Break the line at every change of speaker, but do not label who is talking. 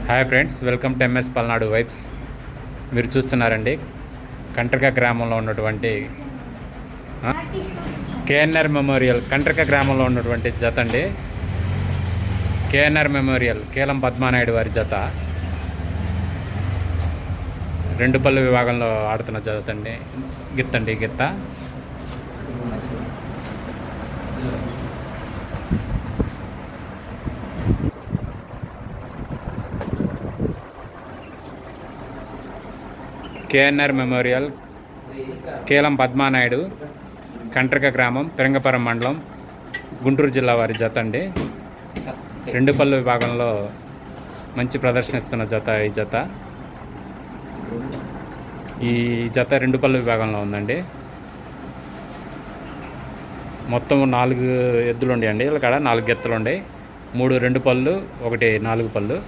Hi friends, welcome to MS Palnadu vibes. మీరు చూస్తున్నారండి కంట్రక గ్రామంలో ఉన్నటువంటి కేఎన్ఆర్ మెమోరియల్ కంట్రక గ్రామంలో ఉన్నటువంటి జత అండి. కేఎన్ఆర్ మెమోరియల్ కేలం పద్మానాయుడు వారి జత రెండు పళ్ళు విభాగంలో ఆడుతున్న జత అండి. గిత్త కేఎన్ఆర్ మెమోరియల్ కేలం పద్మానాయుడు కంట్రక గ్రామం పెరంగపురం మండలం గుంటూరు జిల్లా వారి జత అండి. రెండు పళ్ళు విభాగంలో మంచి ప్రదర్శన ఇస్తున్న జత ఈ జత రెండు పళ్ళు విభాగంలో ఉందండి. మొత్తం 4 ఎద్దులు ఉండేయండి. ఇక్కడ 4 గెత్తలు ఉన్నాయి. 3 2 పళ్ళు, 1 4 పళ్ళు.